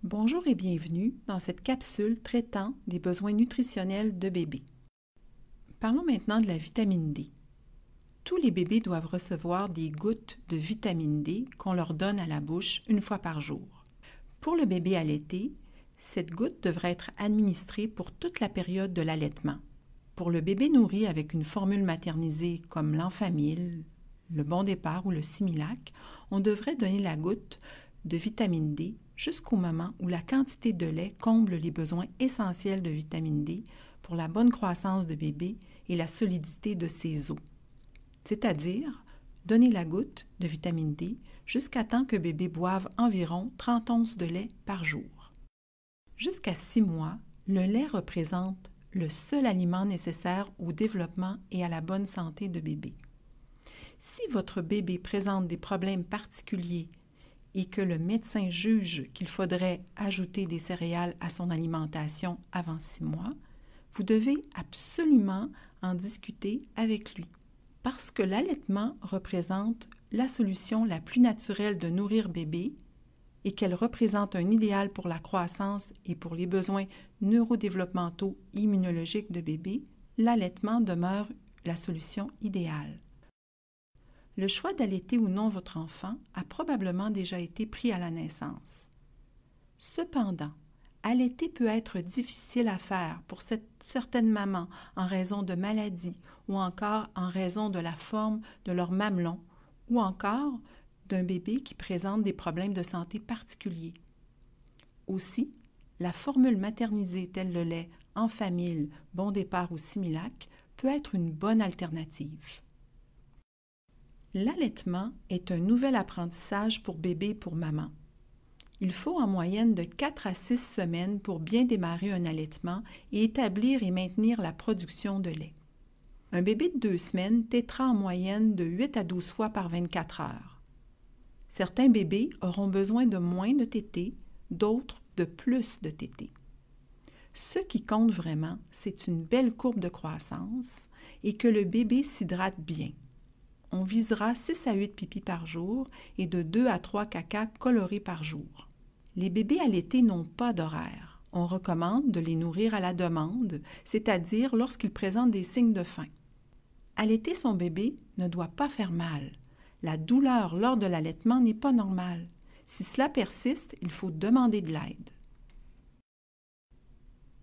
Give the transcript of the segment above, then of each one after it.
Bonjour et bienvenue dans cette capsule traitant des besoins nutritionnels de bébés. Parlons maintenant de la vitamine D. Tous les bébés doivent recevoir des gouttes de vitamine D qu'on leur donne à la bouche une fois par jour. Pour le bébé allaité, cette goutte devrait être administrée pour toute la période de l'allaitement. Pour le bébé nourri avec une formule maternisée comme l'Enfamil, le Bon Départ ou le Similac, on devrait donner la goutte de vitamine D jusqu'au moment où la quantité de lait comble les besoins essentiels de vitamine D pour la bonne croissance de bébé et la solidité de ses os. C'est-à-dire, donner la goutte de vitamine D jusqu'à temps que bébé boive environ 30 onces de lait par jour. Jusqu'à 6 mois, le lait représente le seul aliment nécessaire au développement et à la bonne santé de bébé. Si votre bébé présente des problèmes particuliers et que le médecin juge qu'il faudrait ajouter des céréales à son alimentation avant 6 mois, vous devez absolument en discuter avec lui. Parce que l'allaitement représente la solution la plus naturelle de nourrir bébé et qu'elle représente un idéal pour la croissance et pour les besoins neurodéveloppementaux immunologiques de bébé, l'allaitement demeure la solution idéale. Le choix d'allaiter ou non votre enfant a probablement déjà été pris à la naissance. Cependant, allaiter peut être difficile à faire pour certaines mamans en raison de maladies ou encore en raison de la forme de leur mamelon ou encore d'un bébé qui présente des problèmes de santé particuliers. Aussi, la formule maternisée telle le lait Enfamil, Bon Départ ou Similac peut être une bonne alternative. L'allaitement est un nouvel apprentissage pour bébé et pour maman. Il faut en moyenne de 4 à 6 semaines pour bien démarrer un allaitement et établir et maintenir la production de lait. Un bébé de 2 semaines tétera en moyenne de 8 à 12 fois par 24 heures. Certains bébés auront besoin de moins de tétées, d'autres de plus de tétées. Ce qui compte vraiment, c'est une belle courbe de croissance et que le bébé s'hydrate bien. On visera 6 à 8 pipis par jour et de 2 à 3 cacas colorés par jour. Les bébés allaités n'ont pas d'horaire. On recommande de les nourrir à la demande, c'est-à-dire lorsqu'ils présentent des signes de faim. Allaiter son bébé ne doit pas faire mal. La douleur lors de l'allaitement n'est pas normale. Si cela persiste, il faut demander de l'aide.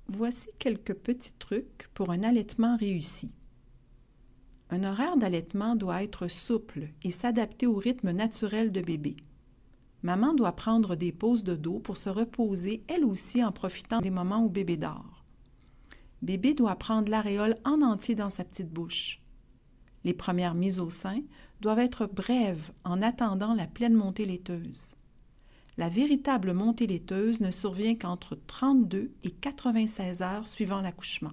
Voici quelques petits trucs pour un allaitement réussi. Un horaire d'allaitement doit être souple et s'adapter au rythme naturel de bébé. Maman doit prendre des pauses de dos pour se reposer elle aussi en profitant des moments où bébé dort. Bébé doit prendre l'aréole en entier dans sa petite bouche. Les premières mises au sein doivent être brèves en attendant la pleine montée laiteuse. La véritable montée laiteuse ne survient qu'entre 32 et 96 heures suivant l'accouchement.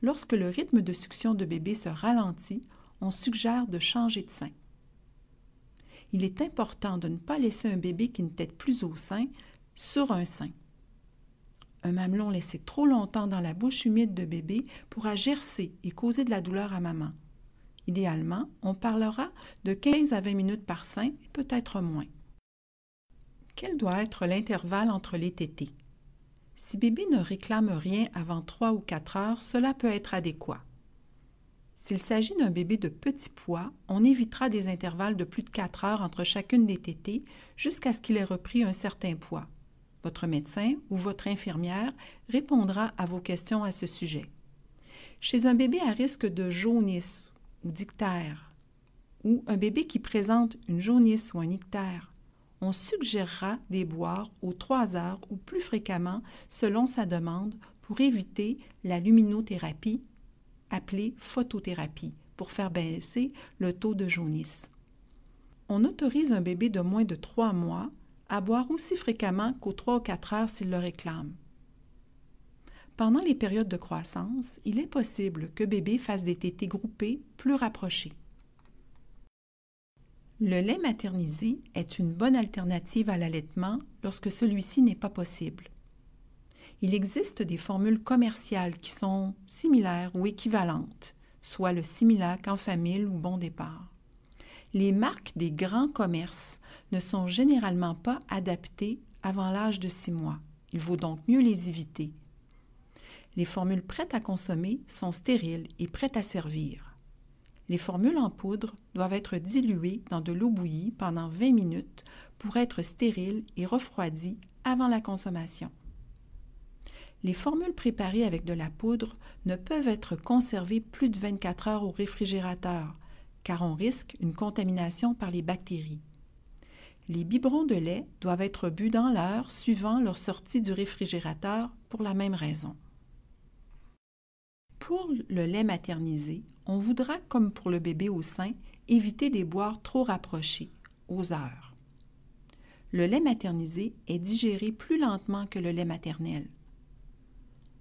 Lorsque le rythme de succion de bébé se ralentit, on suggère de changer de sein. Il est important de ne pas laisser un bébé qui ne tète plus au sein sur un sein. Un mamelon laissé trop longtemps dans la bouche humide de bébé pourra gercer et causer de la douleur à maman. Idéalement, on parlera de 15 à 20 minutes par sein et peut-être moins. Quel doit être l'intervalle entre les tétées? Si bébé ne réclame rien avant 3 ou 4 heures, cela peut être adéquat. S'il s'agit d'un bébé de petit poids, on évitera des intervalles de plus de 4 heures entre chacune des tétées jusqu'à ce qu'il ait repris un certain poids. Votre médecin ou votre infirmière répondra à vos questions à ce sujet. Chez un bébé à risque de jaunisse ou d'ictère, ou un bébé qui présente une jaunisse ou un ictère, on suggérera des boires aux 3 heures ou plus fréquemment selon sa demande pour éviter la luminothérapie, appelée photothérapie, pour faire baisser le taux de jaunisse. On autorise un bébé de moins de 3 mois à boire aussi fréquemment qu'aux 3 ou 4 heures s'il le réclame. Pendant les périodes de croissance, il est possible que bébé fasse des tétées groupées plus rapprochées. Le lait maternisé est une bonne alternative à l'allaitement lorsque celui-ci n'est pas possible. Il existe des formules commerciales qui sont similaires ou équivalentes, soit le Similac, Enfamil ou Bon Départ. Les marques des grands commerces ne sont généralement pas adaptées avant l'âge de 6 mois. Il vaut donc mieux les éviter. Les formules prêtes à consommer sont stériles et prêtes à servir. Les formules en poudre doivent être diluées dans de l'eau bouillie pendant 20 minutes pour être stériles et refroidies avant la consommation. Les formules préparées avec de la poudre ne peuvent être conservées plus de 24 heures au réfrigérateur, car on risque une contamination par les bactéries. Les biberons de lait doivent être bu dans l'heure suivant leur sortie du réfrigérateur pour la même raison. Pour le lait maternisé, on voudra, comme pour le bébé au sein, éviter des boires trop rapprochés, aux heures. Le lait maternisé est digéré plus lentement que le lait maternel.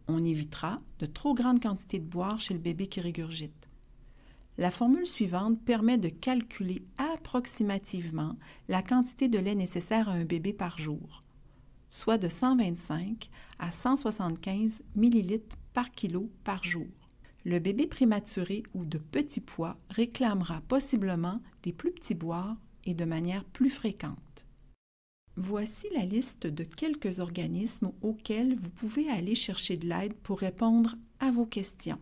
On évitera de trop grandes quantités de boire chez le bébé qui régurgite. La formule suivante permet de calculer approximativement la quantité de lait nécessaire à un bébé par jour, soit de 125 à 175 ml par kilo par jour. Le bébé prématuré ou de petit poids réclamera possiblement des plus petits boires et de manière plus fréquente. Voici la liste de quelques organismes auxquels vous pouvez aller chercher de l'aide pour répondre à vos questions.